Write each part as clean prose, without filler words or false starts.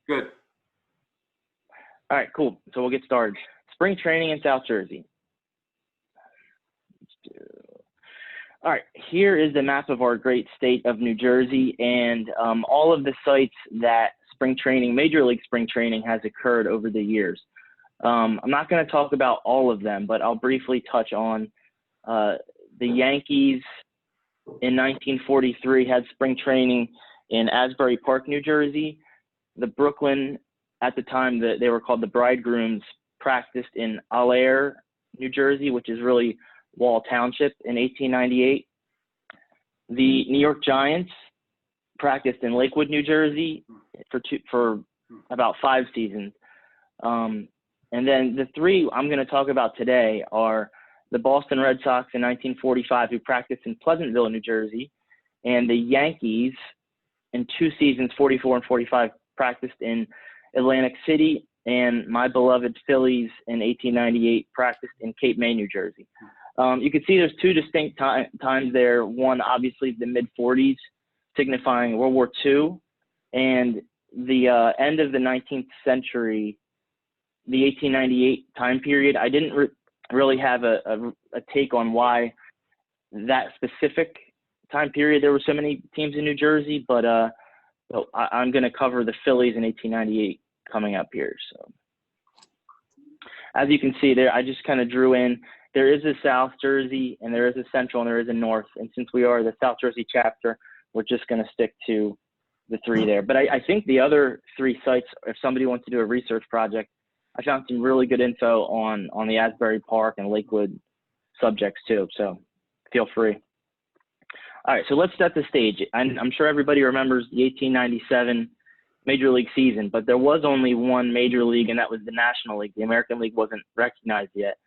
Good. All right, cool. So we'll get started. Spring training in South Jersey. All right, here is the map of our great state of New Jersey and all of the sites that spring training, Major League spring training has occurred over the years. I'm not going to talk about all of them, but I'll briefly touch on the Yankees in 1943 had spring training in Asbury Park, New Jersey. The Brooklyn, at the time that they were called the Bridegrooms, practiced in Allaire, New Jersey, which is really Wall Township, in 1898. The New York Giants practiced in Lakewood, New Jersey for about 5 seasons. And then the three I'm going to talk about today are the Boston Red Sox in 1945, who practiced in Pleasantville, New Jersey, and the Yankees in 2 seasons, 44 and 45, practiced in Atlantic City, and my beloved Phillies in 1898 practiced in Cape May, New Jersey. You can see there's 2 distinct times there. One, obviously, the mid-40s, signifying World War II, and the end of the 19th century, the 1898 time period. I didn't really have a take on why that specific time period there were so many teams in New Jersey, but I'm going to cover the Phillies in 1898 coming up here. So as you can see there, I just kind of drew in. There is a South Jersey, and there is a Central, and there is a North. And since we are the South Jersey chapter, we're just going to stick to the 3 there. But I think the other 3 sites, if somebody wants to do a research project, I found some really good info on the Asbury Park and Lakewood subjects too, so feel free. All right, so let's set the stage. I'm sure everybody remembers the 1897 Major League season, but there was only one Major League, and that was the National League. The American League wasn't recognized yet.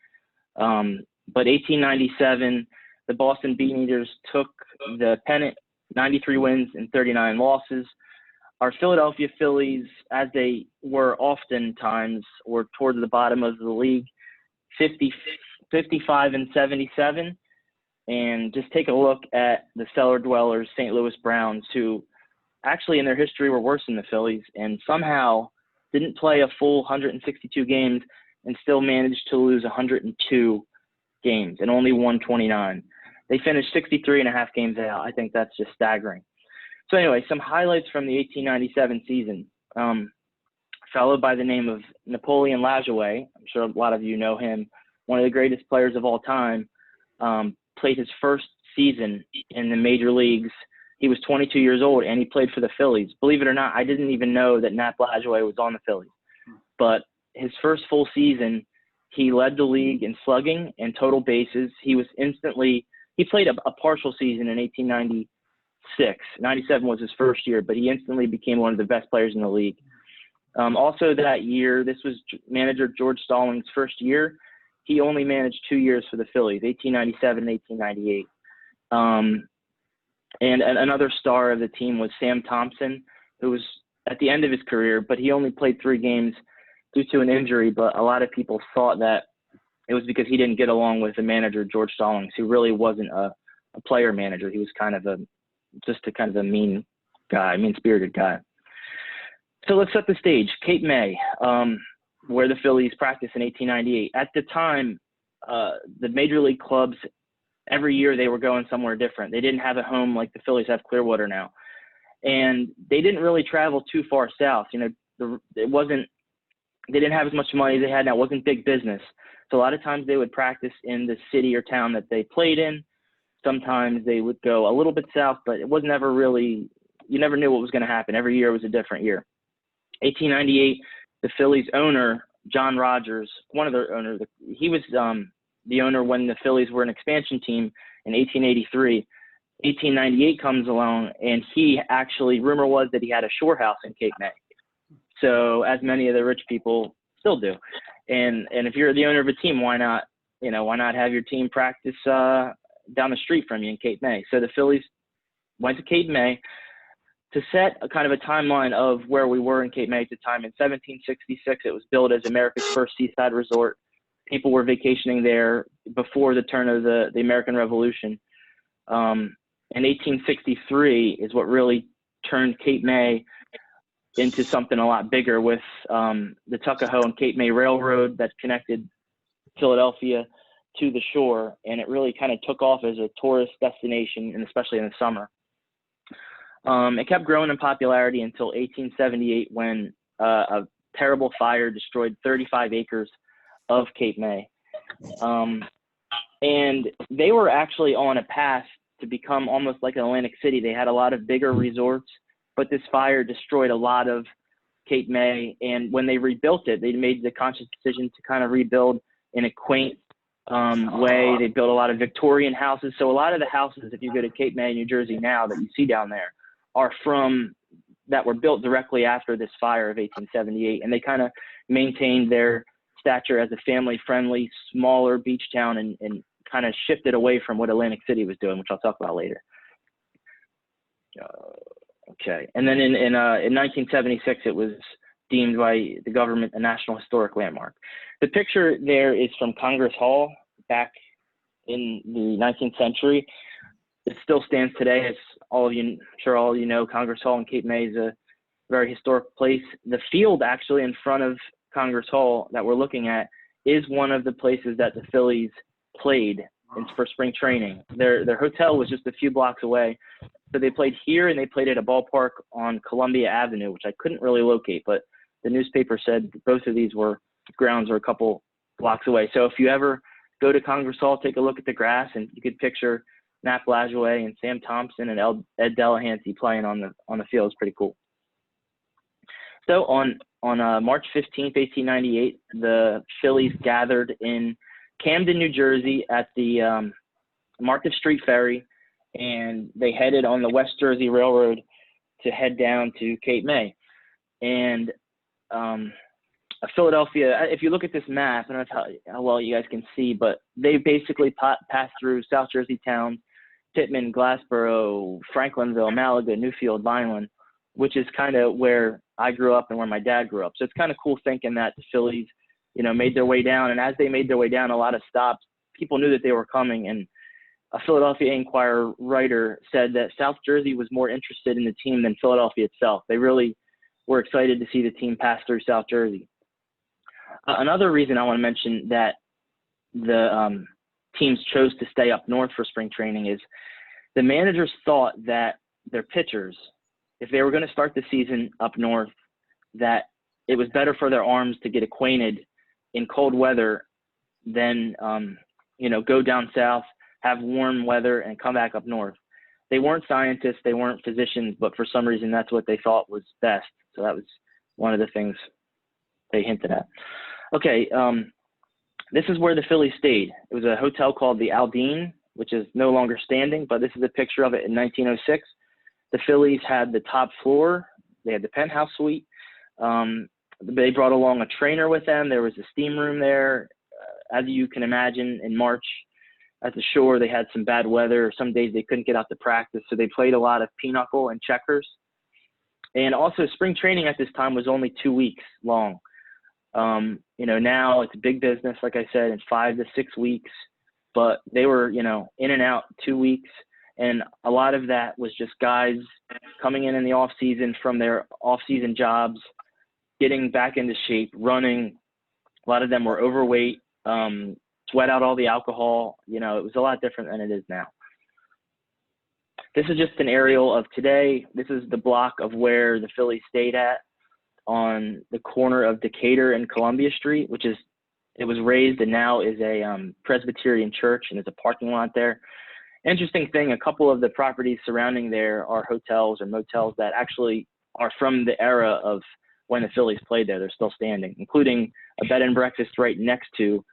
But 1897, the Boston Beaneaters took the pennant, 93 wins and 39 losses. Our Philadelphia Phillies, as they were oftentimes, were towards the bottom of the league, 55 and 77. And just take a look at the cellar dwellers, St. Louis Browns, who actually in their history were worse than the Phillies and somehow didn't play a full 162 games and still managed to lose 102 games and only won 29. They finished 63 and a half games out. I think that's just staggering. So anyway, some highlights from the 1897 season. Fellow by the name of Napoleon Lajoie, I'm sure a lot of you know him, one of the greatest players of all time, played his first season in the major leagues. He was 22 years old, and he played for the Phillies. Believe it or not, I didn't even know that Nap Lajoie was on the Phillies. But his first full season, he led the league in slugging and total bases. He played a partial season in 1896. 97 was his first year, but he instantly became one of the best players in the league. Also that year, this was manager George Stallings' first year. He only managed 2 years for the Phillies, 1897 and 1898. And another star of the team was Sam Thompson, who was at the end of his career, but he only played 3 games due to an injury. But a lot of people thought that it was because he didn't get along with the manager, George Stallings, who really wasn't a player manager. He was kind of a mean guy, mean-spirited guy. So let's set the stage. Cape May, where the Phillies practiced in 1898. At the time, the major league clubs, every year they were going somewhere different. They didn't have a home like the Phillies have Clearwater now. And they didn't really travel too far south. You know, they didn't have as much money as they had now. It wasn't big business. So a lot of times they would practice in the city or town that they played in. Sometimes they would go a little bit south, but it was never really, you never knew what was going to happen. Every year was a different year. 1898, the Phillies owner, John Rogers, one of their owners, he was the owner when the Phillies were an expansion team in 1883. 1898 comes along, and he actually, rumor was that he had a shore house in Cape May. So as many of the rich people still do. And if you're the owner of a team, why not have your team practice down the street from you in Cape May? So the Phillies went to Cape May to set a kind of a timeline of where we were in Cape May at the time. In 1766, it was built as America's first seaside resort. People were vacationing there before the turn of the American Revolution. In 1863 is what really turned Cape May into something a lot bigger with the Tuckahoe and Cape May Railroad that connected Philadelphia to the shore, and it really kind of took off as a tourist destination, and especially in the summer. It kept growing in popularity until 1878 when a terrible fire destroyed 35 acres of Cape May. And they were actually on a path to become almost like Atlantic City. They had a lot of bigger resorts, but this fire destroyed a lot of Cape May. And when they rebuilt it, they made the conscious decision to kind of rebuild in a quaint way. They built a lot of Victorian houses. So a lot of the houses, if you go to Cape May, New Jersey now, that you see down there are that were built directly after this fire of 1878. And they kind of maintained their stature as a family-friendly, smaller beach town and kind of shifted away from what Atlantic City was doing, which I'll talk about later. Okay, and then in 1976, it was deemed by the government a National Historic Landmark. The picture there is from Congress Hall back in the 19th century. It still stands today, as all of you, I'm sure all of you know, Congress Hall in Cape May is a very historic place. The field actually in front of Congress Hall that we're looking at is one of the places that the Phillies played for spring training. Their hotel was just a few blocks away. So they played here and they played at a ballpark on Columbia Avenue, which I couldn't really locate, but the newspaper said both of these grounds were a couple blocks away. So if you ever go to Congress Hall, take a look at the grass, and you could picture Nap Lajoie and Sam Thompson and Ed Delahanty playing on the field. It's pretty cool. So on March 15th, 1898, the Phillies gathered in Camden, New Jersey at the Market Street Ferry, and they headed on the West Jersey Railroad to head down to Cape May. And Philadelphia, if you look at this map, I don't know how well you guys can see, but they basically passed through South Jersey towns, Pittman, Glassboro, Franklinville, Malaga, Newfield, Vineland, which is kind of where I grew up and where my dad grew up. So it's kind of cool thinking that the Phillies, made their way down. And as they made their way down, a lot of stops, people knew that they were coming. And a Philadelphia Inquirer writer said that South Jersey was more interested in the team than Philadelphia itself. They really were excited to see the team pass through South Jersey. Another reason I want to mention that the teams chose to stay up north for spring training is the managers thought that their pitchers, if they were going to start the season up north, that it was better for their arms to get acquainted in cold weather than, go down south, have warm weather, and come back up north. They weren't scientists, they weren't physicians, but for some reason that's what they thought was best. So that was one of the things they hinted at. Okay, this is where the Phillies stayed. It was a hotel called the Aldine, which is no longer standing, but this is a picture of it in 1906. The Phillies had the top floor. They had the penthouse suite. They brought along a trainer with them. There was a steam room there. As you can imagine, in March at the shore, they had some bad weather. Some days they couldn't get out to practice, so they played a lot of pinochle and checkers. And also, spring training at this time was only 2 weeks long. Now it's a big business, like I said, in 5 to 6 weeks. But they were, in and out 2 weeks. And a lot of that was just guys coming in the off season from their off season jobs, getting back into shape, running. A lot of them were overweight, sweat out all the alcohol. It was a lot different than it is now. This is just an aerial of today. This is the block of where the Phillies stayed at on the corner of Decatur and Columbia Street, it was raised and now is a Presbyterian church, and there's a parking lot there. Interesting thing, a couple of the properties surrounding there are hotels or motels that actually are from the era of when the Phillies played there. They're still standing, including a bed and breakfast right next to,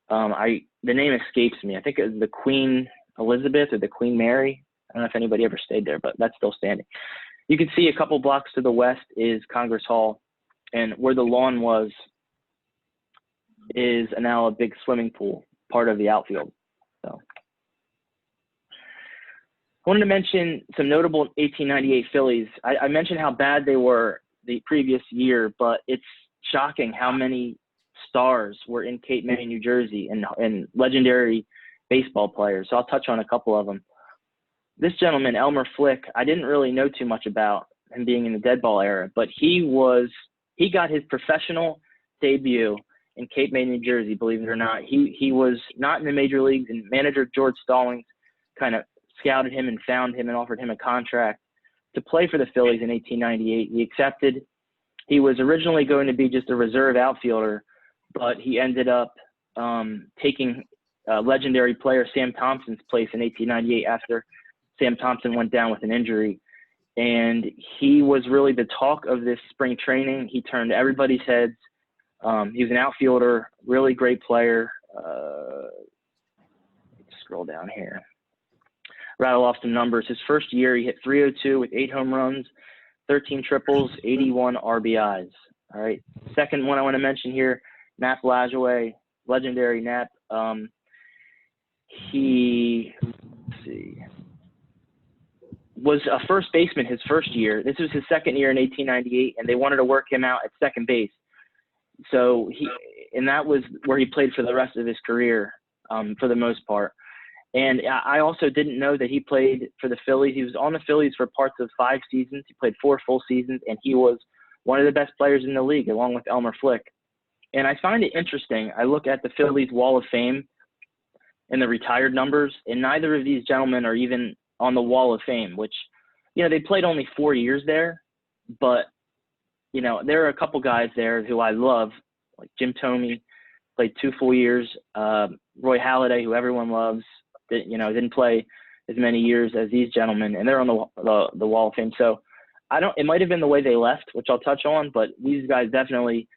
the name escapes me. I think it was the Queen Elizabeth or the Queen Mary. I don't know if anybody ever stayed there, but that's still standing. You can see a couple blocks to the west is Congress Hall, and where the lawn was is now a big swimming pool, part of the outfield. So I wanted to mention some notable 1898 Phillies. I mentioned how bad they were the previous year, but it's shocking how many stars were in Cape May, New Jersey, and legendary baseball players. So I'll touch on a couple of them. This gentleman, Elmer Flick, I didn't really know too much about him being in the dead ball era, but he got his professional debut in Cape May, New Jersey, believe it or not. He was not in the major leagues, and manager George Stallings kind of scouted him and found him and offered him a contract to play for the Phillies in 1898. He accepted. He was originally going to be just a reserve outfielder, but he ended up taking legendary player Sam Thompson's place in 1898 after Sam Thompson went down with an injury. And he was really the talk of this spring training. He turned everybody's heads. He was an outfielder, really great player. Scroll down here. Rattle off some numbers. His first year, he hit .302 with 8 home runs, 13 triples, 81 RBIs. All right. Second one I want to mention here, Nap Lajoie, legendary Nap. He was a first baseman his first year. This was his second year in 1898, and they wanted to work him out at second base. So that was where he played for the rest of his career, for the most part. And I also didn't know that he played for the Phillies. He was on the Phillies for parts of 5 seasons. He played 4 full seasons, and he was one of the best players in the league, along with Elmer Flick. And I find it interesting. I look at the Phillies Wall of Fame and the retired numbers, and neither of these gentlemen are even on the Wall of Fame, which, they played only 4 years there. But, there are a couple guys there who I love, like Jim Thome, played 2 full years. Roy Halladay, who everyone loves, didn't play as many years as these gentlemen, and they're on the Wall of Fame. So it might have been the way they left, which I'll touch on, but these guys definitely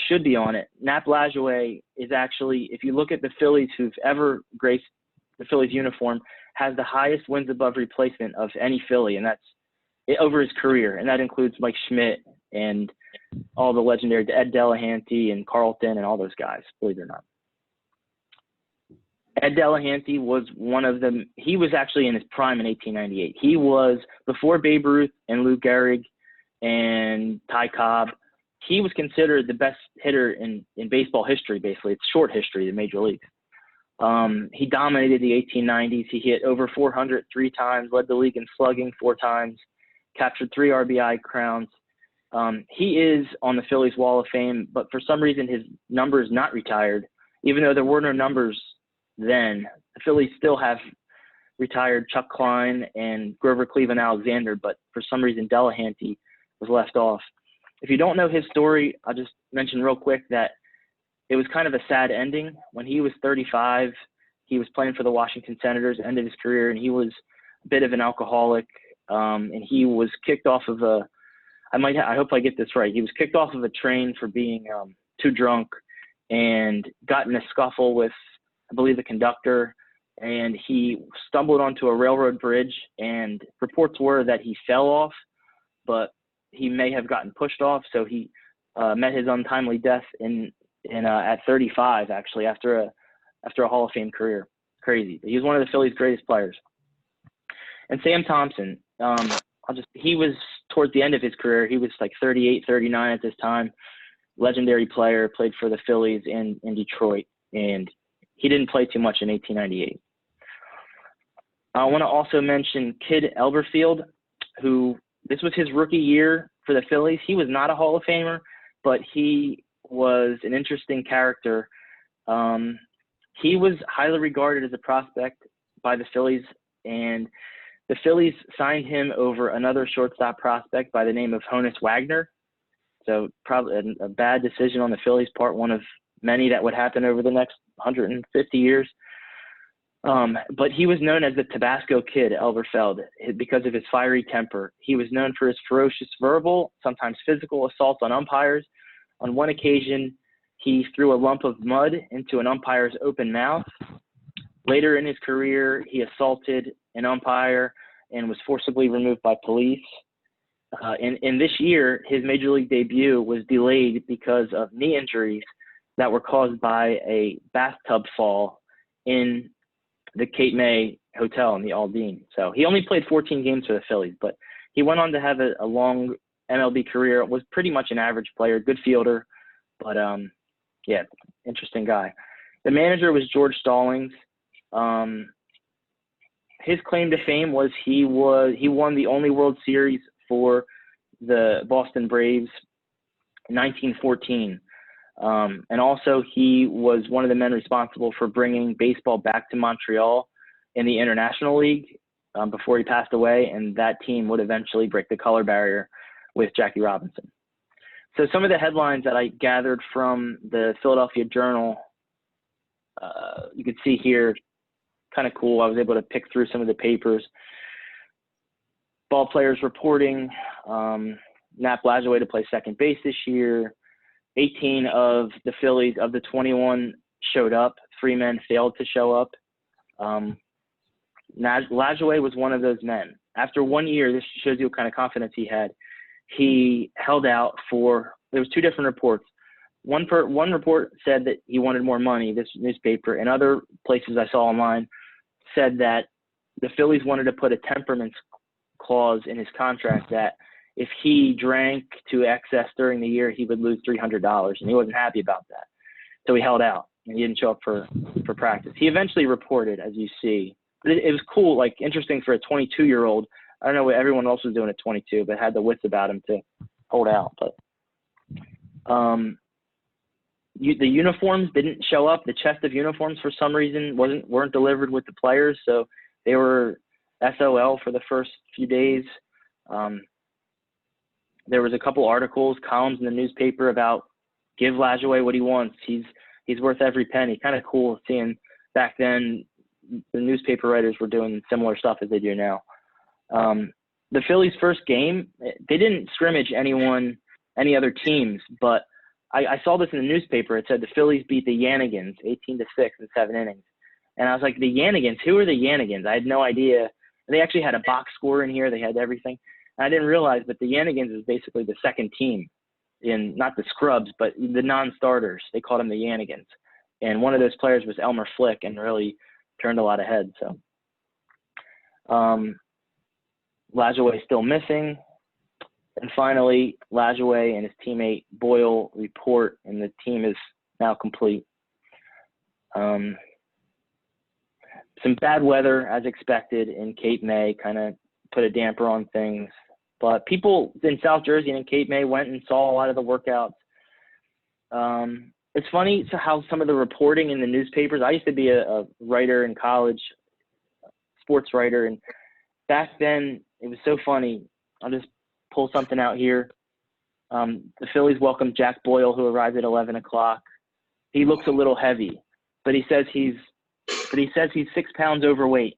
should be on it. Nap Lajoie is actually, if you look at the Phillies who've ever graced the Phillies uniform, has the highest wins above replacement of any Philly, and that's over his career. And that includes Mike Schmidt and all the legendary Ed Delahanty and Carlton and all those guys, believe it or not. Ed Delahanty was one of them. He was actually in his prime in 1898. He was before Babe Ruth and Lou Gehrig and Ty Cobb. He was considered the best hitter in baseball history, basically. It's short history, the major leagues. He dominated the 1890s. He hit over 400 3 times, led the league in slugging 4 times, captured 3 RBI crowns. He is on the Phillies Wall of Fame, but for some reason his number is not retired. Even though there were no numbers then, the Phillies still have retired Chuck Klein and Grover Cleveland Alexander, but for some reason Delahanty was left off. If you don't know his story, I'll just mention real quick that it was kind of a sad ending. When he was 35, he was playing for the Washington Senators, ended his career, and he was a bit of an alcoholic, and he was kicked off of I hope I get this right. He was kicked off of a train for being too drunk and got in a scuffle with, I believe, the conductor, and he stumbled onto a railroad bridge, and reports were that he fell off, but he may have gotten pushed off, so he met his untimely death at 35, actually, after a Hall of Fame career. Crazy. He was one of the Phillies' greatest players. And Sam Thompson, he was towards the end of his career. He was like 38, 39 at this time. Legendary player, played for the Phillies in Detroit, and he didn't play too much in 1898. I want to also mention Kid Elberfield, who this was his rookie year for the Phillies. He was not a Hall of Famer, but he was an interesting character. He was highly regarded as a prospect by the Phillies, and the Phillies signed him over another shortstop prospect by the name of Honus Wagner. So probably a bad decision on the Phillies' part, one of many that would happen over the next 150 years. But he was known as the Tabasco Kid, Elberfeld, because of his fiery temper. He was known for his ferocious verbal, sometimes physical assaults on umpires. On one occasion, he threw a lump of mud into an umpire's open mouth. Later in his career, he assaulted an umpire and was forcibly removed by police. In this year, his major league debut was delayed because of knee injuries that were caused by a bathtub fall in the Cape May Hotel in the Aldine. So he only played 14 games for the Phillies, but he went on to have a long MLB career, was pretty much an average player, good fielder, but yeah, interesting guy. The manager was George Stallings. His claim to fame was he won the only World Series for the Boston Braves in 1914. And also he was one of the men responsible for bringing baseball back to Montreal in the International League before he passed away, and that team would eventually break the color barrier with Jackie Robinson. So some of the headlines that I gathered from the Philadelphia Journal, you can see here, kind of cool. I was able to pick through some of the papers. Ball players reporting Nap Lajoie to play second base this year. 18 of the Phillies, of the 21, showed up. 3 men failed to show up. Lajoie was one of those men. After 1 year, this shows you what kind of confidence he had. He held out for, there was 2 different reports. One report said that he wanted more money, this newspaper, and other places I saw online said that the Phillies wanted to put a temperament clause in his contract that if he drank to excess during the year, he would lose $300, and he wasn't happy about that. So he held out, and he didn't show up for practice. He eventually reported, as you see. But it was cool, like interesting for a 22-year-old. I don't know what everyone else was doing at 22, but had the wits about him to hold out. But the uniforms didn't show up. The chest of uniforms, for some reason, weren't delivered with the players, so they were SOL for the first few days. There was a couple articles, columns in the newspaper about give Lajoie what he wants. He's worth every penny. Kind of cool seeing back then the newspaper writers were doing similar stuff as they do now. The Phillies' first game, they didn't scrimmage any other teams, but I saw this in the newspaper. It said the Phillies beat the Yankees 18-6 in 7 innings. And I was like, the Yankees? Who are the Yankees? I had no idea. They actually had a box score in here. They had everything. And I didn't realize that the Yankees is basically the second team in, not the scrubs, but the non-starters. They called them the Yankees. And one of those players was Elmer Flick and really turned a lot of heads. So Lajoie still missing. And finally, Lajoie and his teammate Boyle report, and the team is now complete. Some bad weather, as expected, in Cape May kind of put a damper on things. But people in South Jersey and in Cape May went and saw a lot of the workouts. It's funny how some of the reporting in the newspapers, I used to be a writer in college, sports writer, and back then it was so funny. I'll just pull something out here. The Phillies welcomed Jack Boyle, who arrived at 11 o'clock. He looks a little heavy, but he says he's 6 pounds overweight.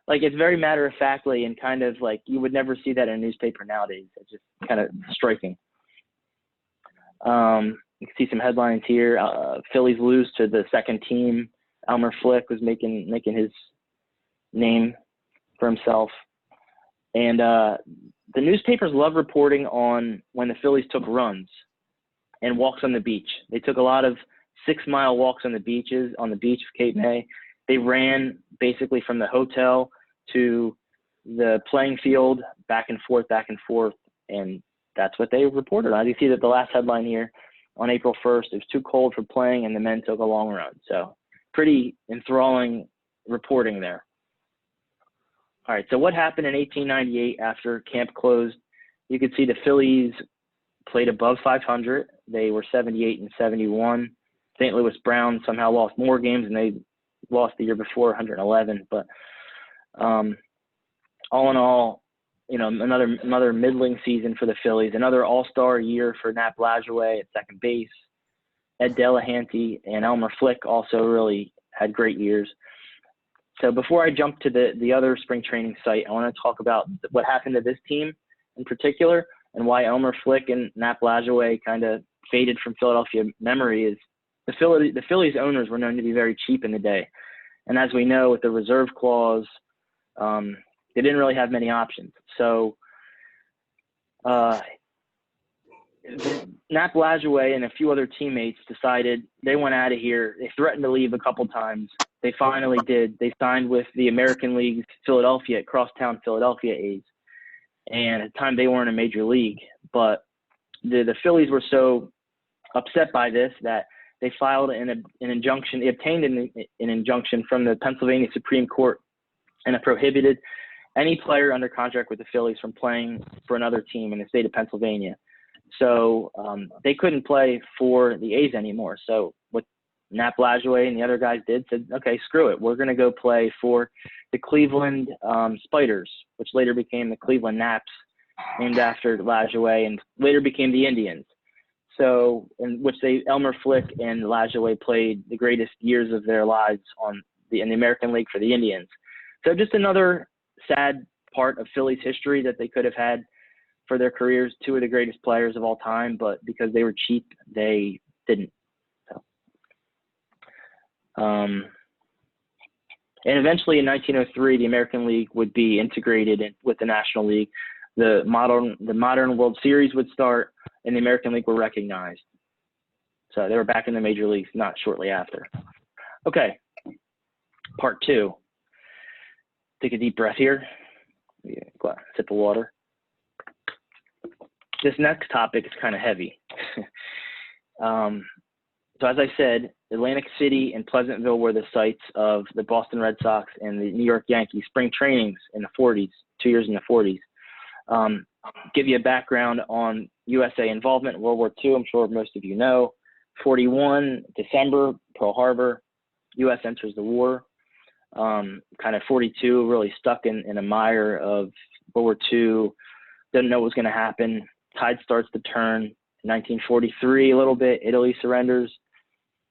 Like, it's very matter-of-factly and kind of like you would never see that in a newspaper nowadays. It's just kind of striking. You can see some headlines here. Phillies lose to the second team. Elmer Flick was making his name for himself. And the newspapers love reporting on when the Phillies took runs and walks on the beach. They took a lot of 6-mile walks on the beach of Cape May. They ran basically from the hotel to the playing field, back and forth, and that's what they reported on. You see that the last headline here, on April 1st, it was too cold for playing, and the men took a long run. So pretty enthralling reporting there. All right, so what happened in 1898 after camp closed? You could see the Phillies played above 500. They were 78 and 71. St. Louis Browns somehow lost more games, and they lost the year before, 111. But all in all, another middling season for the Phillies. Another all-star year for Nap Lajoie at second base. Ed Delahanty and Elmer Flick also really had great years. So before I jump to the other spring training site, I want to talk about what happened to this team in particular and why Elmer Flick and Nap Lajoie kind of faded from Philadelphia memory. Is the Phillies owners were known to be very cheap in the day. And as we know, with the reserve clause, they didn't really have many options. So Nap Lajoie and a few other teammates decided they went out of here. They threatened to leave a couple times. They finally did. They signed with the American League Philadelphia, Crosstown Philadelphia A's. And at the time, they weren't a major league. But the Phillies were so upset by this that they filed an injunction. They obtained an injunction from the Pennsylvania Supreme Court, and it prohibited any player under contract with the Phillies from playing for another team in the state of Pennsylvania. So they couldn't play for the A's anymore. So what Nap Lajoie and the other guys said, okay, screw it. We're going to go play for the Cleveland Spiders, which later became the Cleveland Naps, named after Lajoie, and later became the Indians. So in which Elmer Flick and Lajoie played the greatest years of their lives in the American League for the Indians. So just another sad part of Phillies history that they could have had for their careers, two of the greatest players of all time, but because they were cheap, they didn't. So, and eventually in 1903, the American League would be integrated with the National League. The modern World Series would start, and the American League were recognized. So they were back in the major leagues not shortly after. Okay, part two. Take a deep breath here. Sip of water. This next topic is kind of heavy. So as I said, Atlantic City and Pleasantville were the sites of the Boston Red Sox and the New York Yankees spring trainings in the 40s, 2 years in the 40s. Give you a background on USA involvement in World War II. I'm sure most of you know. 41, December, Pearl Harbor, U.S. enters the war. Kind of 42, really stuck in a mire of World War II, doesn't know what was going to happen. Tide starts to turn. 1943, a little bit, Italy surrenders.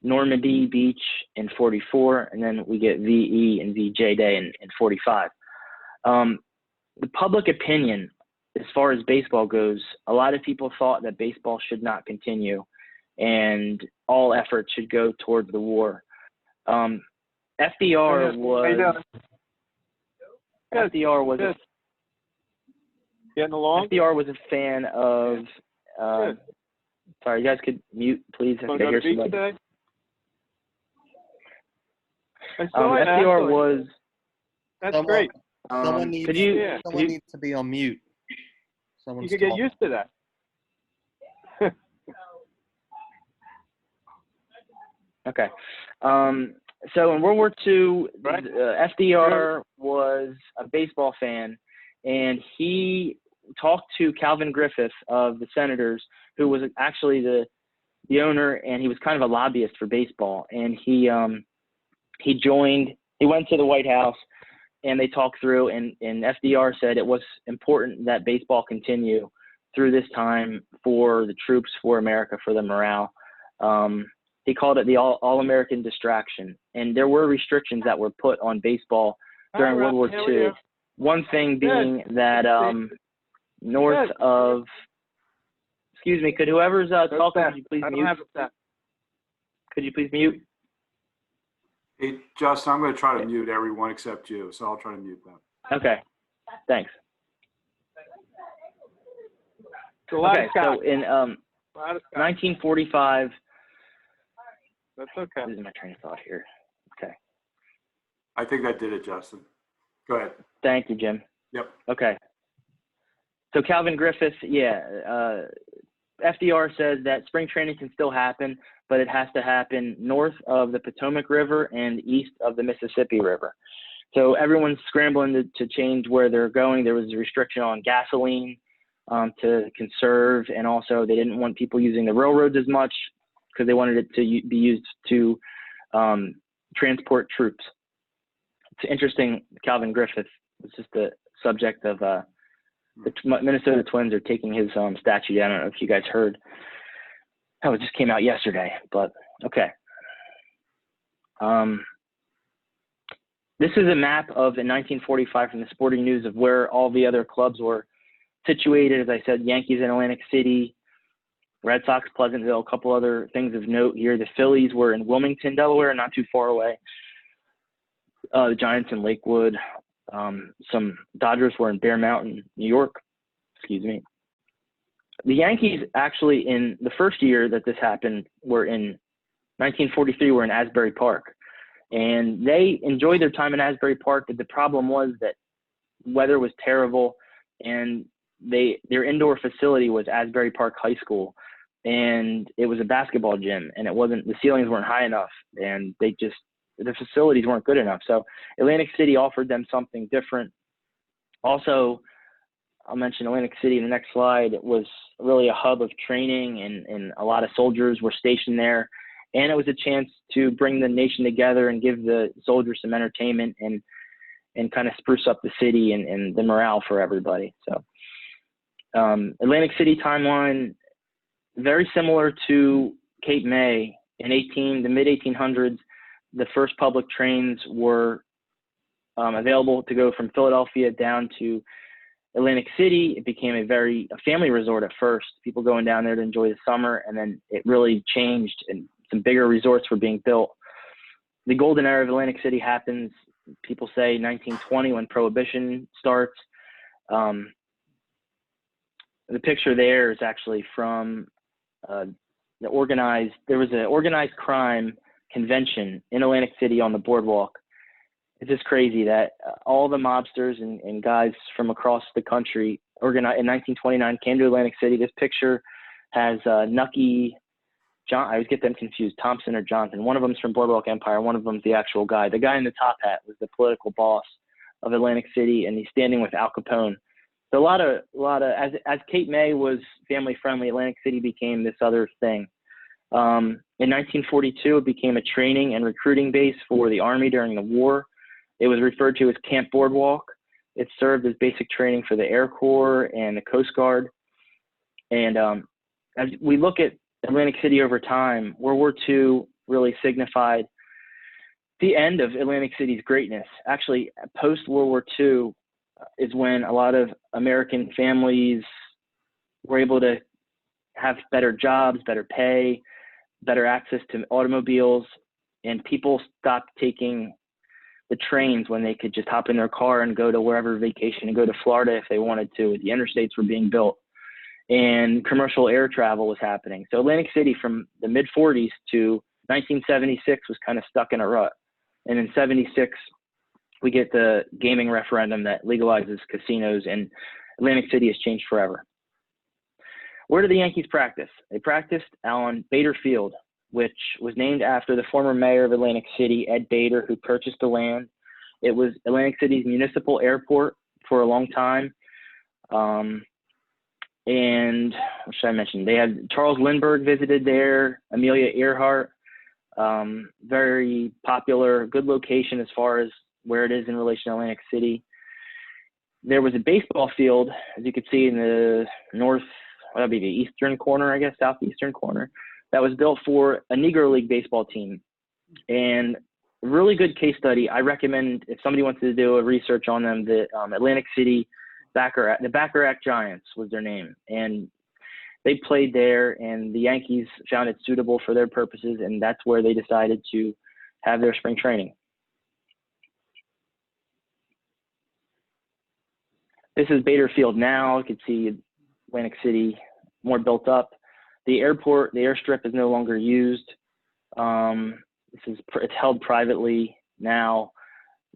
Normandy Beach in 44, and then we get VE and VJ Day in 45. The public opinion, as far as baseball goes, a lot of people thought that baseball should not continue and all efforts should go towards the war. FDR was getting along. FDR was a fan of. Sorry, you guys could mute, please. I hear somebody. Today? FDR was. That's great. Someone needs to be on mute. You could get used to that. Okay. So in World War II, right. FDR was a baseball fan, and he talked to Calvin Griffith of the Senators, who was actually the owner, and he was kind of a lobbyist for baseball. And he went to the White House, and they talked through, and FDR said it was important that baseball continue through this time for the troops, for America, for the morale. He called it the all-American distraction. And there were restrictions that were put on baseball during World War II. One thing being that north of – excuse me, could whoever's talking, could you please mute? Could you please mute? Hey, Justin, I'm going to try to mute everyone except you, so I'll try to mute them. Okay, thanks. Okay, so in 1945 – that's okay. losing my train of thought here. Okay. I think that did it, Justin. Go ahead. Thank you, Jim. Yep. Okay. So Calvin Griffith, FDR says that spring training can still happen, but it has to happen north of the Potomac River and east of the Mississippi River. So everyone's scrambling to change where they're going. There was a restriction on gasoline to conserve, and also they didn't want people using the railroads as much, because they wanted it to be used to transport troops. It's interesting, Calvin Griffith was just the subject of the Minnesota Twins are taking his statue down. I don't know if you guys heard. Oh, it just came out yesterday, but okay. This is a map of in 1945 from the Sporting News of where all the other clubs were situated. As I said, Yankees in Atlantic City, Red Sox, Pleasantville, a couple other things of note here. The Phillies were in Wilmington, Delaware, not too far away. The Giants in Lakewood. Some Dodgers were in Bear Mountain, New York. Excuse me. The Yankees actually in the first year that this happened were in 1943 were in Asbury Park. And they enjoyed their time in Asbury Park, but the problem was that weather was terrible, and their indoor facility was Asbury Park High School, and it was a basketball gym, and the ceilings weren't high enough, and the facilities weren't good enough. So Atlantic City offered them something different, Also, I'll mention Atlantic City in the next slide. It was really a hub of training, and a lot of soldiers were stationed there. And it was a chance to bring the nation together and give the soldiers some entertainment and kind of spruce up the city and the morale for everybody. So Atlantic City timeline, very similar to Cape May. In the mid-1800s, the first public trains were available to go from Philadelphia down to Atlantic City. It became a family resort at first, people going down there to enjoy the summer, and then it really changed and some bigger resorts were being built. The golden era of Atlantic City happens, people say 1920, when Prohibition starts. The picture there is actually from there was an organized crime convention in Atlantic City on the boardwalk. It's just crazy that all the mobsters and guys from across the country organized in 1929 came to Atlantic City. This picture has Nucky, I always get them confused, Thompson or Johnson. One of them's from Boardwalk Empire. One of them's the actual guy. The guy in the top hat was the political boss of Atlantic City, and he's standing with Al Capone. So a lot of as Cape May was family friendly, Atlantic City became this other thing. In 1942, it became a training and recruiting base for the Army during the war. It was referred to as Camp Boardwalk. It served as basic training for the Air Corps and the Coast Guard. And as we look at Atlantic City over time, World War II really signified the end of Atlantic City's greatness. Actually, post-World War II is when a lot of American families were able to have better jobs, better pay, better access to automobiles, and people stopped taking the trains when they could just hop in their car and go to wherever vacation and go to Florida if they wanted to. The interstates were being built and commercial air travel was happening. So Atlantic City from the mid 40s to 1976 was kind of stuck in a rut. And in 76, we get the gaming referendum that legalizes casinos, and Atlantic City has changed forever. Where do the Yankees practice? They practiced on Bader Field, which was named after the former mayor of Atlantic City, Ed Bader, who purchased the land. It was Atlantic City's municipal airport for a long time. And what should I mention? They had Charles Lindbergh visited there, Amelia Earhart, very popular, good location as far as where it is in relation to Atlantic City. There was a baseball field, as you could see in the that'd be the eastern corner, I guess, southeastern corner, that was built for a Negro League baseball team. And a really good case study. I recommend, if somebody wants to do a research on them, the Atlantic City the Bacharach Giants was their name. And they played there, and the Yankees found it suitable for their purposes, and that's where they decided to have their spring training. This is Bader Field now. You can see Atlantic City more built up. The airport, the airstrip is no longer used. It's held privately now.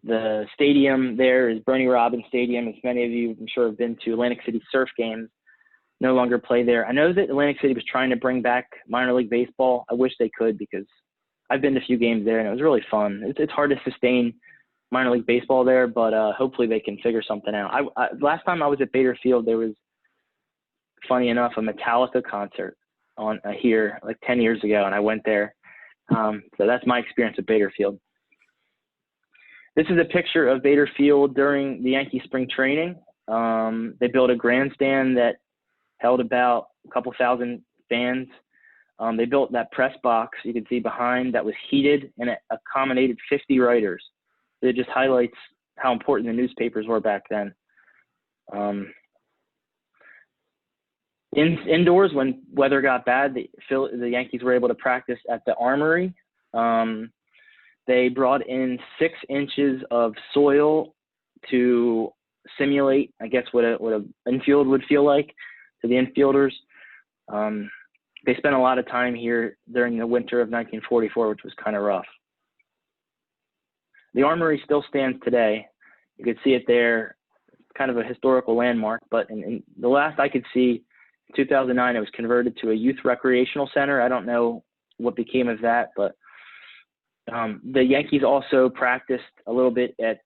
The stadium there is Bernie Robbins Stadium. As many of you, I'm sure, have been to Atlantic City surf games, no longer play there. I know that Atlantic City was trying to bring back minor league baseball. I wish they could, because I've been to a few games there and it was really fun. It's hard to sustain minor league baseball there, but hopefully they can figure something out. Last time I was at Bader Field, there was, funny enough, a Metallica concert on here like 10 years ago, and I went there. So that's my experience at Bader Field. This is a picture of Bader Field during the Yankee spring training. They built a grandstand that held about a couple thousand fans. They built that press box you can see behind that was heated, and it accommodated 50 writers. It just highlights how important the newspapers were back then. Indoors, when weather got bad, the Yankees were able to practice at the Armory. They brought in 6 inches of soil to simulate, I guess, what an infield would feel like to the infielders. They spent a lot of time here during the winter of 1944, which was kind of rough. The Armory still stands today. You could see it there, kind of a historical landmark, but in the last I could see, 2009, it was converted to a youth recreational center. I don't know what became of that, but the Yankees also practiced a little bit at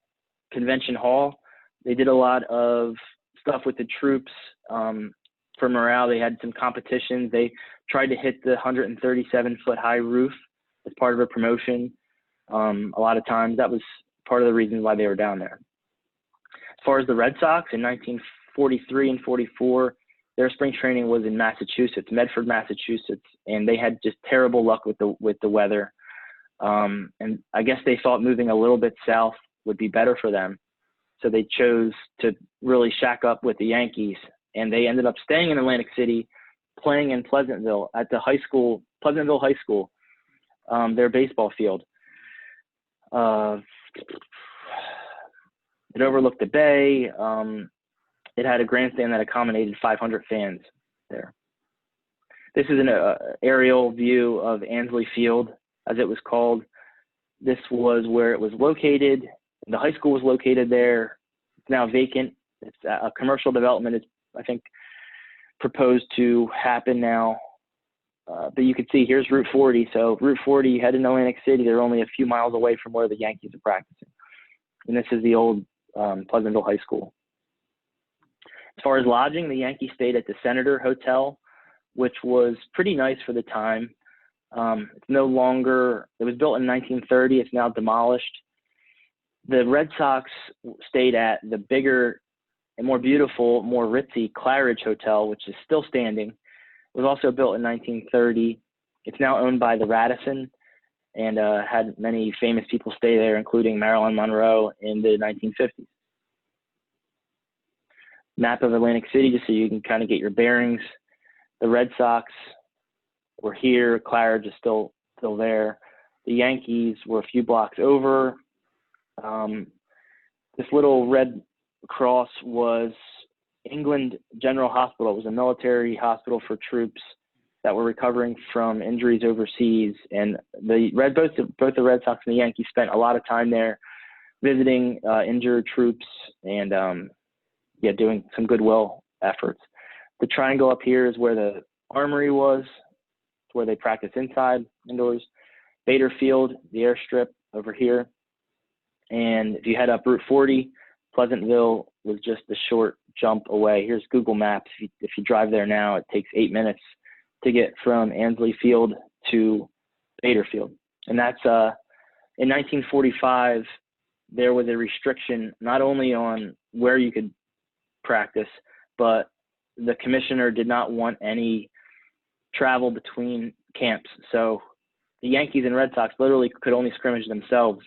Convention Hall. They did a lot of stuff with the troops for morale. They had some competitions. They tried to hit the 137-foot high roof as part of a promotion. A lot of times that was part of the reason why they were down there. As far as the Red Sox, in 1943 and 44, their spring training was in Massachusetts, Medford, Massachusetts, and they had just terrible luck with the weather. And I guess they thought moving a little bit south would be better for them. So they chose to really shack up with the Yankees, and they ended up staying in Atlantic City, playing in Pleasantville at the high school, Pleasantville High School, their baseball field. It overlooked the bay. It had a grandstand that accommodated 500 fans there. This is an aerial view of Ansley Field, as it was called. This was where it was located. The high school was located there. It's now vacant. It's a commercial development is, I think, proposed to happen now. But you can see here's Route 40. So Route 40, you head into Atlantic City. They're only a few miles away from where the Yankees are practicing. And this is the old Pleasantville High School. As far as lodging, the Yankees stayed at the Senator Hotel, which was pretty nice for the time. It's no longer, it was built in 1930. It's now demolished. The Red Sox stayed at the bigger and more beautiful, more ritzy Claridge Hotel, which is still standing. It was also built in 1930. It's now owned by the Radisson and had many famous people stay there, including Marilyn Monroe in the 1950s. Map of Atlantic City, just so you can kind of get your bearings. The Red Sox were here. Claridge is still there. The Yankees were a few blocks over. This little red cross was England General Hospital. It was a military hospital for troops that were recovering from injuries overseas. And both the Red Sox and the Yankees spent a lot of time there visiting injured troops and doing some goodwill efforts. The triangle up here is where the armory was, where they practice indoors. Bader Field, the airstrip over here. And if you head up Route 40, Pleasantville was just a short jump away. Here's Google Maps. If you drive there now, it takes 8 minutes to get from Ansley Field to Bader Field. And that's in 1945, there was a restriction not only on where you could practice, but the commissioner did not want any travel between camps. So the Yankees and Red Sox literally could only scrimmage themselves.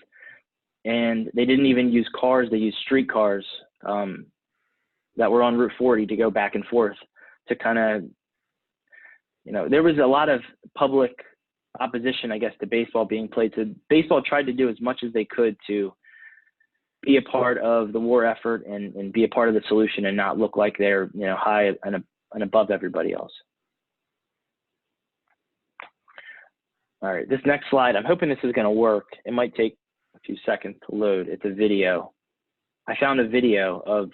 And they didn't even use cars. They used streetcars that were on Route 40 to go back and forth to kind of, there was a lot of public opposition, I guess, to baseball being played. So baseball tried to do as much as they could to be a part of the war effort and be a part of the solution and not look like they're, high and above everybody else. All right, this next slide, I'm hoping this is going to work. It might take a few seconds to load. It's a video. I found a video of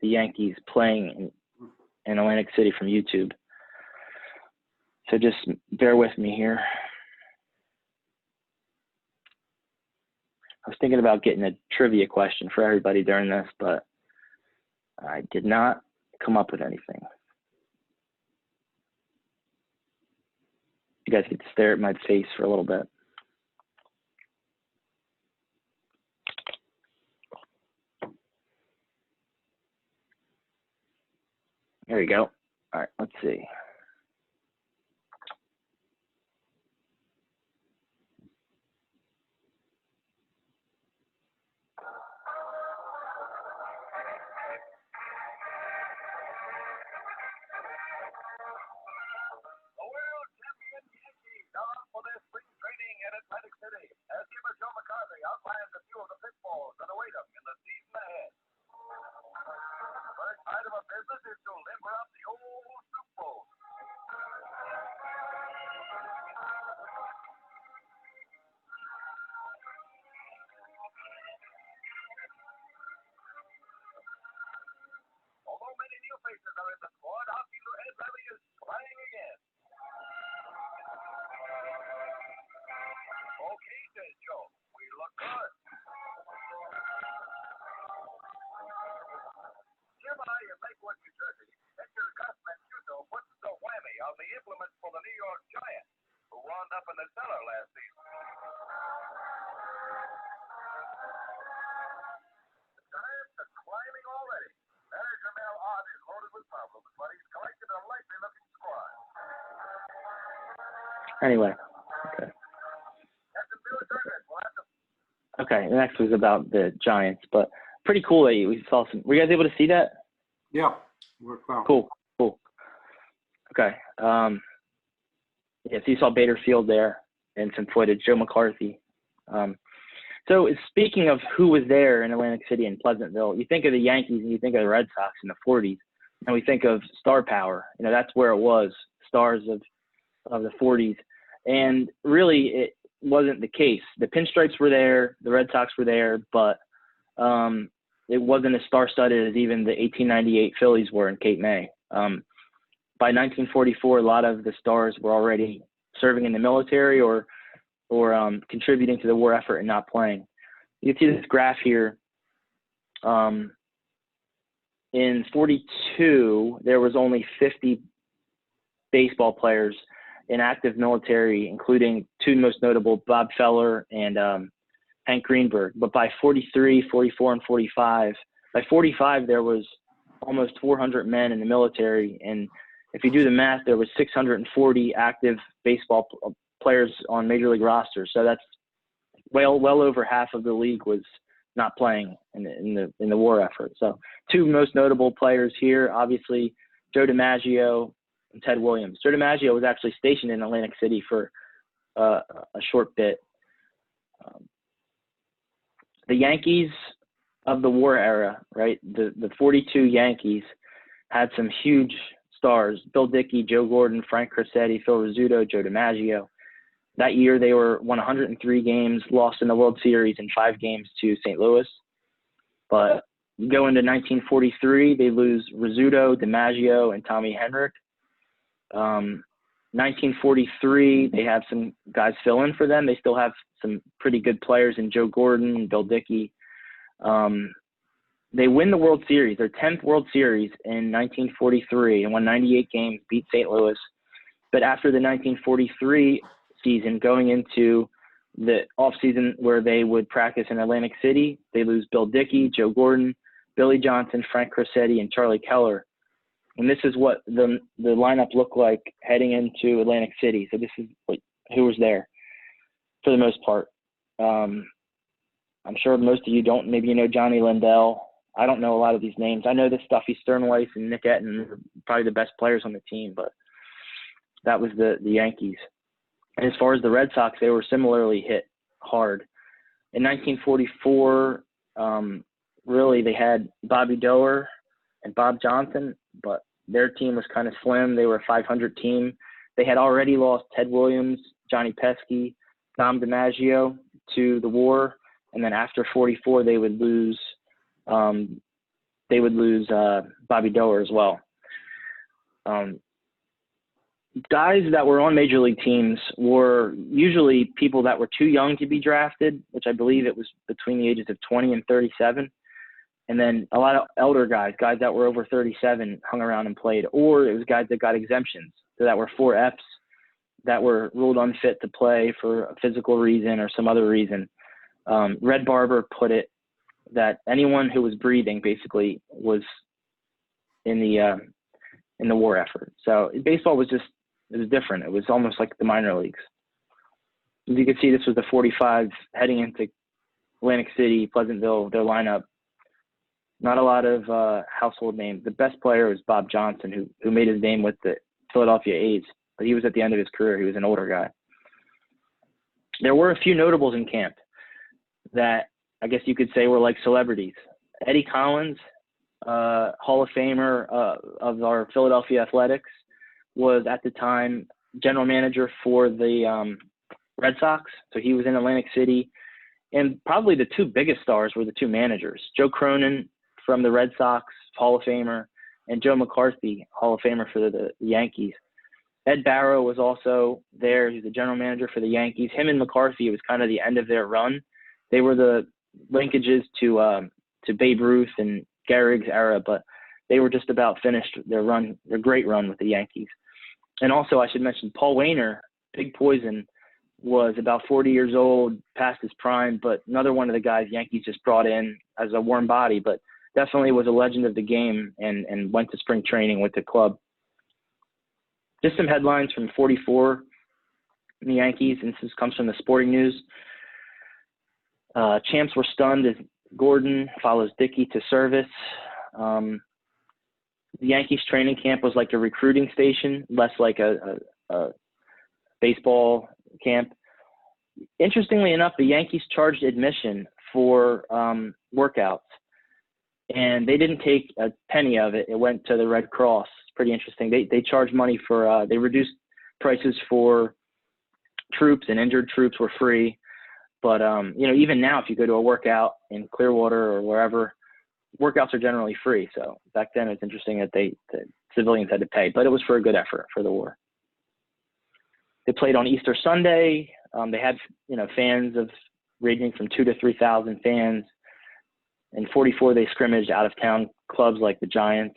the Yankees playing in Atlantic City from YouTube. So just bear with me here. I was thinking about getting a trivia question for everybody during this, but I did not come up with anything. You guys get to stare at my face for a little bit. There you go. All right, let's see. Item of business is to limber up the old soup bowl. implements for the New York Giants, who wound up in the cellar last season. The Giants are climbing already. Manager Mel Ott is loaded with problems, but he's collected a likely-looking squad. Anyway, okay. Okay, the next was about the Giants, but pretty cool that we saw some. Were you guys able to see that? Yeah, worked well. Cool. Okay. Yeah, so you saw Bader Field there and some footage, Joe McCarthy. So speaking of who was there in Atlantic City and Pleasantville, you think of the Yankees and you think of the Red Sox in the 40s, and we think of star power. You know, that's where it was, stars of the 40s. And really, it wasn't the case. The Pinstripes were there, the Red Sox were there, but it wasn't as star-studded as even the 1898 Phillies were in Cape May. By 1944, a lot of the stars were already serving in the military or contributing to the war effort and not playing. You can see this graph here. In 42, there was only 50 baseball players in active military, including two most notable, Bob Feller and Hank Greenberg. But by 43, 44, and 45, by 45, there was almost 400 men in the military. And if you do the math, there was 640 active baseball players on major league rosters. So that's well over half of the league was not playing in the war effort. So two most notable players here, obviously Joe DiMaggio and Ted Williams. Joe DiMaggio was actually stationed in Atlantic City for a short bit. The Yankees of the war era, right? The 42 Yankees had some huge stars: Bill Dickey, Joe Gordon, Frank Crosetti, Phil Rizzuto, Joe DiMaggio. That year, they won 103 games, lost in the World Series in 5 games to St. Louis. But you go into 1943, they lose Rizzuto, DiMaggio, and Tommy Henrich. 1943, they have some guys fill in for them. They still have some pretty good players in Joe Gordon and Bill Dickey. They win the World Series, their 10th World Series in 1943, and won 98 games, beat St. Louis. But after the 1943 season, going into the offseason where they would practice in Atlantic City, they lose Bill Dickey, Joe Gordon, Billy Johnson, Frank Crosetti, and Charlie Keller. And this is what the lineup looked like heading into Atlantic City. So this is who was there for the most part. I'm sure most of you don't. Maybe you know Johnny Lindell. I don't know a lot of these names. I know the Stuffy Sternweiss and Nick Etten are probably the best players on the team, but that was the Yankees. And as far as the Red Sox, they were similarly hit hard. In 1944, really they had Bobby Doerr and Bob Johnson, but their team was kind of slim. They were a 500 team. They had already lost Ted Williams, Johnny Pesky, Dom DiMaggio to the war, and then after 44, they would lose Bobby Doerr as well. Guys that were on major league teams were usually people that were too young to be drafted, which I believe it was between the ages of 20 and 37. And then a lot of elder guys that were over 37 hung around and played, or it was guys that got exemptions, so that were 4Fs that were ruled unfit to play for a physical reason or some other reason. Red Barber put it that anyone who was breathing basically was in the war effort. So baseball was it was different. It was almost like the minor leagues. As you can see, this was the 45 heading into Atlantic City, Pleasantville, their lineup. Not a lot of household names. The best player was Bob Johnson, who made his name with the Philadelphia A's, but he was at the end of his career. He was an older guy. There were a few notables in camp that I guess you could say were like celebrities. Eddie Collins, Hall of Famer of our Philadelphia Athletics, was at the time general manager for the Red Sox. So he was in Atlantic City. And probably the two biggest stars were the two managers, Joe Cronin from the Red Sox, Hall of Famer, and Joe McCarthy, Hall of Famer for the Yankees. Ed Barrow was also there. He's the general manager for the Yankees. Him and McCarthy, it was kind of the end of their run. They were the linkages to Babe Ruth and Gehrig's era, but they were just about finished their great run with the Yankees. And also, I should mention Paul Wainer, Big Poison, was about 40 years old, past his prime, but another one of the guys Yankees just brought in as a warm body, but definitely was a legend of the game and went to spring training with the club. Just some headlines from 44 in the Yankees, and this comes from the Sporting News. Champs were stunned as Gordon follows Dickey to service. The Yankees training camp was like a recruiting station, less like a baseball camp. Interestingly enough, the Yankees charged admission for workouts, and they didn't take a penny of it. It went to the Red Cross. It's pretty interesting. They charged money for they reduced prices for troops, and injured troops were free. But even now, if you go to a workout in Clearwater or wherever, workouts are generally free. So back then, it's interesting that the civilians had to pay, but it was for a good effort for the war. They played on Easter Sunday. They had fans of ranging from 2,000 to 3,000 fans. In 44, they scrimmaged out of town clubs like the Giants.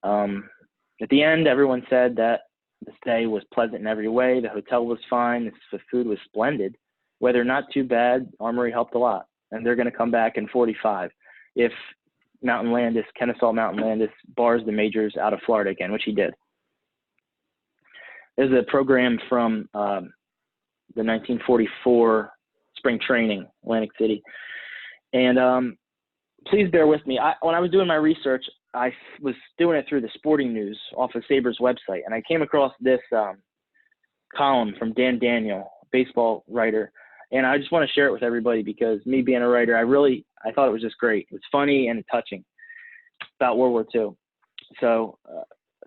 At the end, everyone said that the stay was pleasant in every way. The hotel was fine. The food was splendid. Weather not too bad. Armory helped a lot, and they're going to come back in 45 if Kennesaw Mountain Landis bars the majors out of Florida again, which he did. There's a program from the 1944 spring training, Atlantic City. And please bear with me. When I was doing my research, I was doing it through the Sporting News off of SABR's website, and I came across this column from Dan Daniel, baseball writer, and I just want to share it with everybody because me being a writer, I thought it was just great. It was funny and touching about World War II. So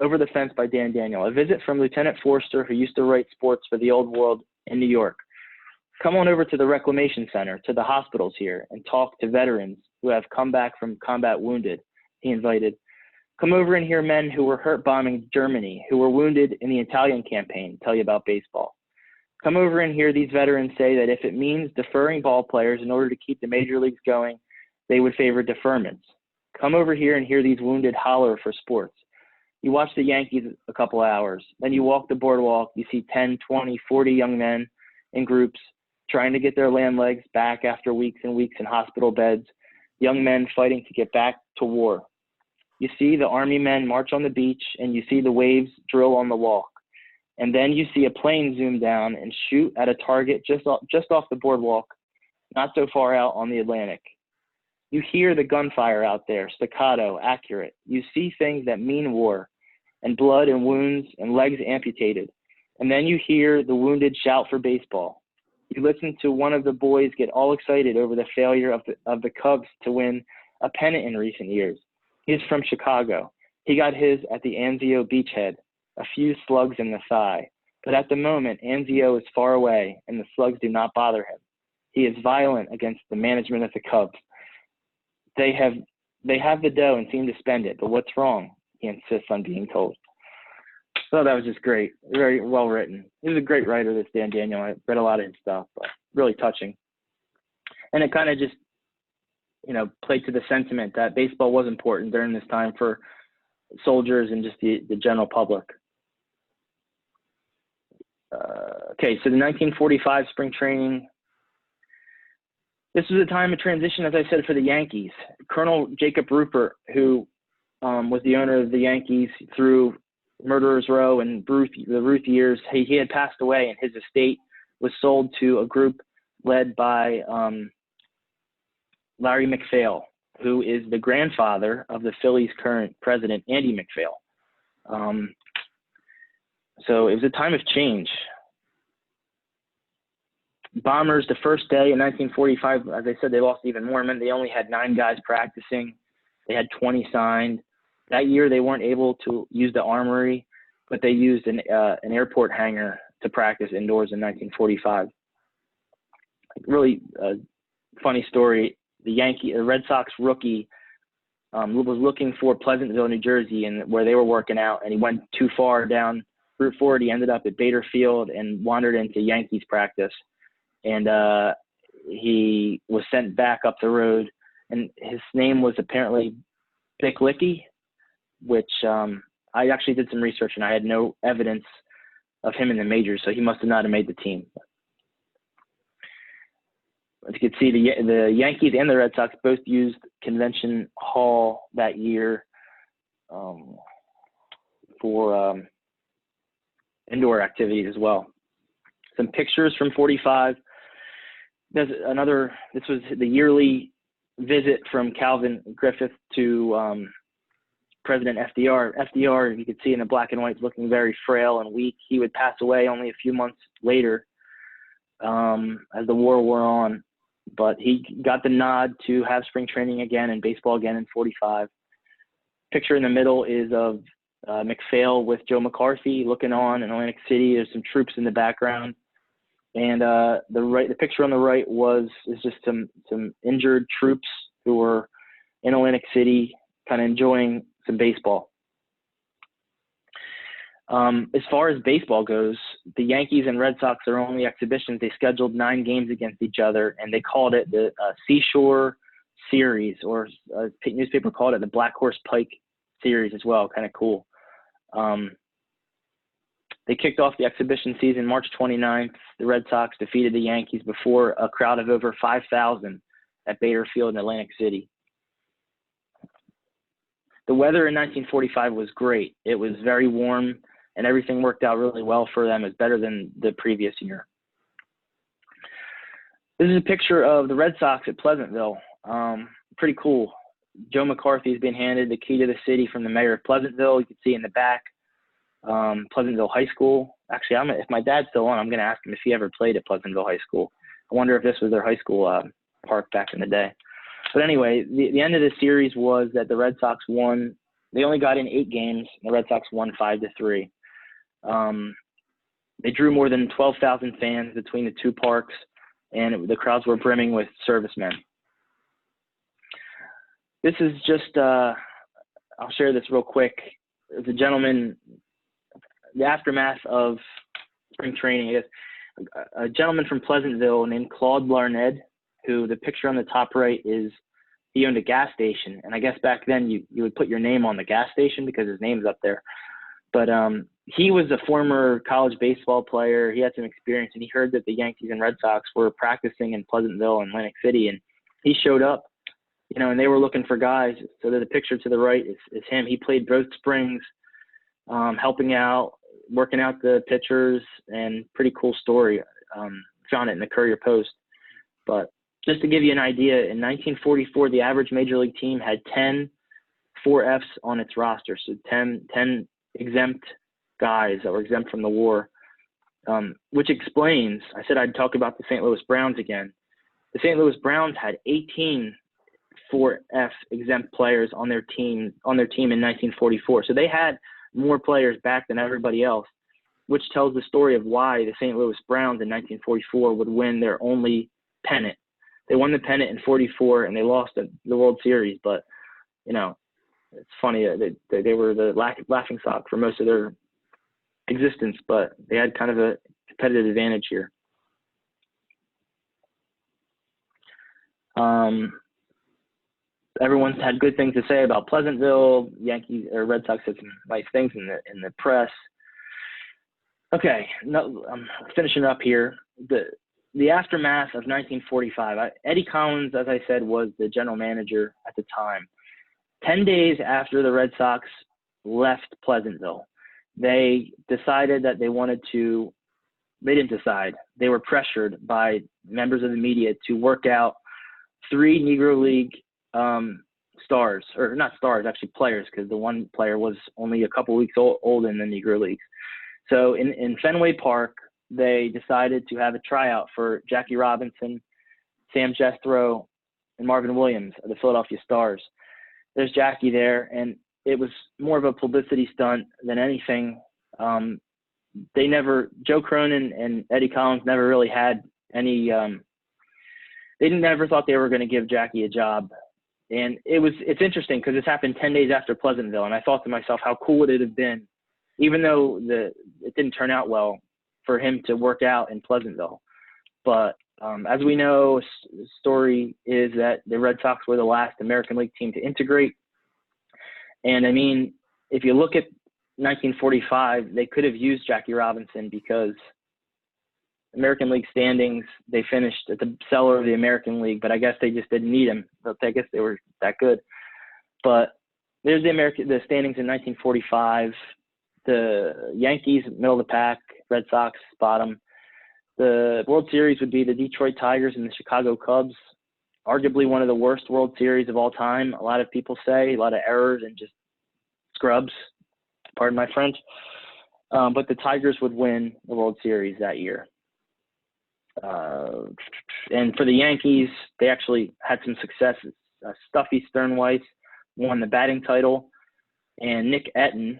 Over the Fence by Dan Daniel, a visit from Lieutenant Forster, who used to write sports for the Old World in New York. Come on over to the Reclamation Center, to the hospitals here, and talk to veterans who have come back from combat wounded, he invited. Come over and hear men who were hurt bombing Germany, who were wounded in the Italian campaign, tell you about baseball. Come over and hear these veterans say that if it means deferring ball players in order to keep the major leagues going, they would favor deferments. Come over here and hear these wounded holler for sports. You watch the Yankees a couple hours, then you walk the boardwalk, you see 10, 20, 40 young men in groups trying to get their land legs back after weeks and weeks in hospital beds, young men fighting to get back to war. You see the Army men march on the beach, and you see the waves drill on the walk. And then you see a plane zoom down and shoot at a target just off the boardwalk, not so far out on the Atlantic. You hear the gunfire out there, staccato, accurate. You see things that mean war, and blood and wounds and legs amputated. And then you hear the wounded shout for baseball. You listen to one of the boys get all excited over the failure of the Cubs to win a pennant in recent years. He's from Chicago. He got his at the Anzio beachhead, a few slugs in the thigh. But at the moment, Anzio is far away, and the slugs do not bother him. He is violent against the management of the Cubs. They have the dough and seem to spend it, but what's wrong? He insists on being told. So that was just great. Very well written. He was a great writer, this Dan Daniel. I read a lot of his stuff, but really touching. And it kind of just, played to the sentiment that baseball was important during this time for soldiers and just the general public. Okay, so the 1945 spring training. This was a time of transition, as I said, for the Yankees. Colonel Jacob Rupert, who was the owner of the Yankees through Murderers Row and the Ruth years, he had passed away, and his estate was sold to a group led by Larry MacPhail, who is the grandfather of the Phillies' current president, Andy MacPhail. So it was a time of change. Bombers, the first day in 1945, as I said, they lost even more men. They only had 9 guys practicing. They had 20 signed. That year, they weren't able to use the armory, but they used an airport hangar to practice indoors in 1945. Really funny story. The Red Sox rookie was looking for Pleasantville, New Jersey, and where they were working out, and he went too far down Route 4. He ended up at Bader Field and wandered into Yankees practice. And he was sent back up the road, and his name was apparently Bick Lickey, which I actually did some research, and I had no evidence of him in the majors, so he must have not have made the team. As you can see, the Yankees and the Red Sox both used Convention Hall that year for indoor activities as well. Some pictures from 45. This was the yearly visit from Calvin Griffith to President FDR. FDR, you could see in the black and white, looking very frail and weak. He would pass away only a few months later as the war wore on. But he got the nod to have spring training again and baseball again in 45. Picture in the middle is of McPhail with Joe McCarthy looking on in Atlantic City. There's some troops in the background. And the picture on the right is just some injured troops who were in Atlantic City kind of enjoying some baseball. As far as baseball goes, the Yankees and Red Sox are only exhibitions. They scheduled 9 games against each other, and they called it the Seashore Series, or a newspaper called it the Black Horse Pike Series as well. Kind of cool. They kicked off the exhibition season March 29th. The Red Sox defeated the Yankees before a crowd of over 5,000 at Bader Field in Atlantic City. The weather in 1945 was great. It was very warm, and everything worked out really well for them. It was better than the previous year. This is a picture of the Red Sox at Pleasantville. Pretty cool. Joe McCarthy has been handed the key to the city from the mayor of Pleasantville. You can see in the back, Pleasantville High School. Actually, if my dad's still on, I'm going to ask him if he ever played at Pleasantville High School. I wonder if this was their high school park back in the day. But anyway, the end of the series was that the Red Sox won. They only got in 8 games. And the Red Sox won 5-3. They drew more than 12,000 fans between the two parks, and the crowds were brimming with servicemen. This is just, I'll share this real quick. There's a gentleman, the aftermath of spring training, I guess, a gentleman from Pleasantville named Claude Larned, who the picture on the top right is, he owned a gas station. And I guess back then you would put your name on the gas station because his name's up there. But he was a former college baseball player. He had some experience, and he heard that the Yankees and Red Sox were practicing in Pleasantville and Atlantic City, and he showed up, and they were looking for guys. So the picture to the right is him. He played both springs, helping out, working out the pitchers, and pretty cool story. Found it in the Courier Post. But just to give you an idea, in 1944, the average major league team had 10 4Fs on its roster, so 10 exempt guys that were exempt from the war, which explains, I said I'd talk about the St. Louis Browns again. The St. Louis Browns had 18 4F exempt players on their team in 1944. So they had more players back than everybody else, which tells the story of why the St. Louis Browns in 1944 would win their only pennant. They won the pennant in 44 and they lost the World Series, but it's funny that they were the laughing stock for most of their existence, but they had kind of a competitive advantage here. Everyone's had good things to say about Pleasantville. Yankees or Red Sox had some nice things in the press. Okay, I'm finishing up here. The aftermath of 1945. Eddie Collins, as I said, was the general manager at the time. 10 days after the Red Sox left Pleasantville, they decided that they didn't decide. They were pressured by members of the media to work out 3 Negro League stars, or not stars, actually players, because the one player was only a couple weeks old in the Negro Leagues. So in Fenway Park, they decided to have a tryout for Jackie Robinson, Sam Jethro, and Marvin Williams of the Philadelphia Stars. There's Jackie there, and it was more of a publicity stunt than anything. Joe Cronin and Eddie Collins never really had any, they never thought they were going to give Jackie a job. And it's interesting because this happened 10 days after Pleasantville, and I thought to myself, how cool would it have been, even though it didn't turn out well, for him to work out in Pleasantville. But as we know, the story is that the Red Sox were the last American League team to integrate. And I mean, if you look at 1945, they could have used Jackie Robinson because American League standings, they finished at the cellar of the American League, but I guess they just didn't need him. I guess they were that good. But there's the standings in 1945. The Yankees, middle of the pack, Red Sox, bottom. The World Series would be the Detroit Tigers and the Chicago Cubs, arguably one of the worst World Series of all time. A lot of people say, a lot of errors and just scrubs, pardon my French. But the Tigers would win the World Series that year. And for the Yankees, they actually had some successes. Stuffy Sternweiss won the batting title, and Nick Etten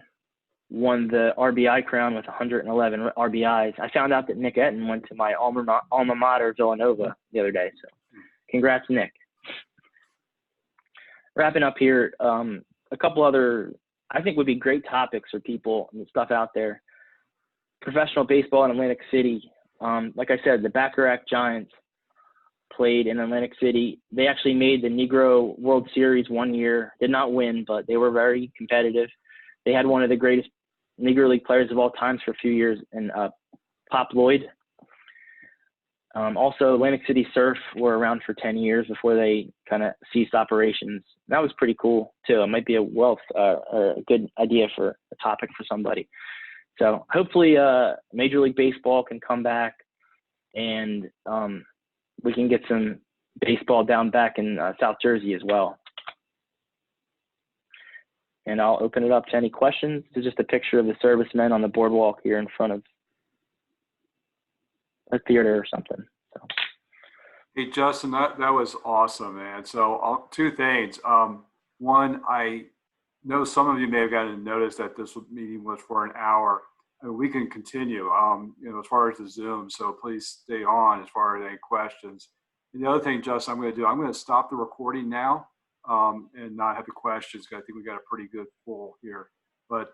won the RBI crown with 111 RBIs. I found out that Nick Etten went to my alma mater, Villanova, the other day. So congrats, Nick. Wrapping up here, a couple other, I think, would be great topics for people and stuff out there. Professional baseball in Atlantic City. Like I said, the Bacharach Giants played in Atlantic City. They actually made the Negro World Series one year. Did not win, but they were very competitive. They had one of the greatest Negro League players of all times for a few years in Pop Lloyd. Also, Atlantic City Surf were around for 10 years before they kind of ceased operations. That was pretty cool, too. It might be a good idea for a topic for somebody. So hopefully Major League Baseball can come back and we can get some baseball down back in South Jersey as well. And I'll open it up to any questions. This is just a picture of the servicemen on the boardwalk here in front of a theater or something. So. Hey, Justin, that was awesome, man. So two things. One, I know some of you may have gotten notice that this meeting was for an hour. I mean, we can continue, as far as the Zoom. So please stay on as far as any questions. And the other thing, Justin, I'm going to stop the recording now and not have the questions, because I think we got a pretty good pool here. But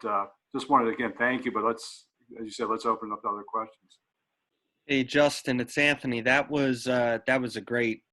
just wanted to, again, thank you. But as you said, let's open up to other questions. Hey, Justin, it's Anthony. That was a great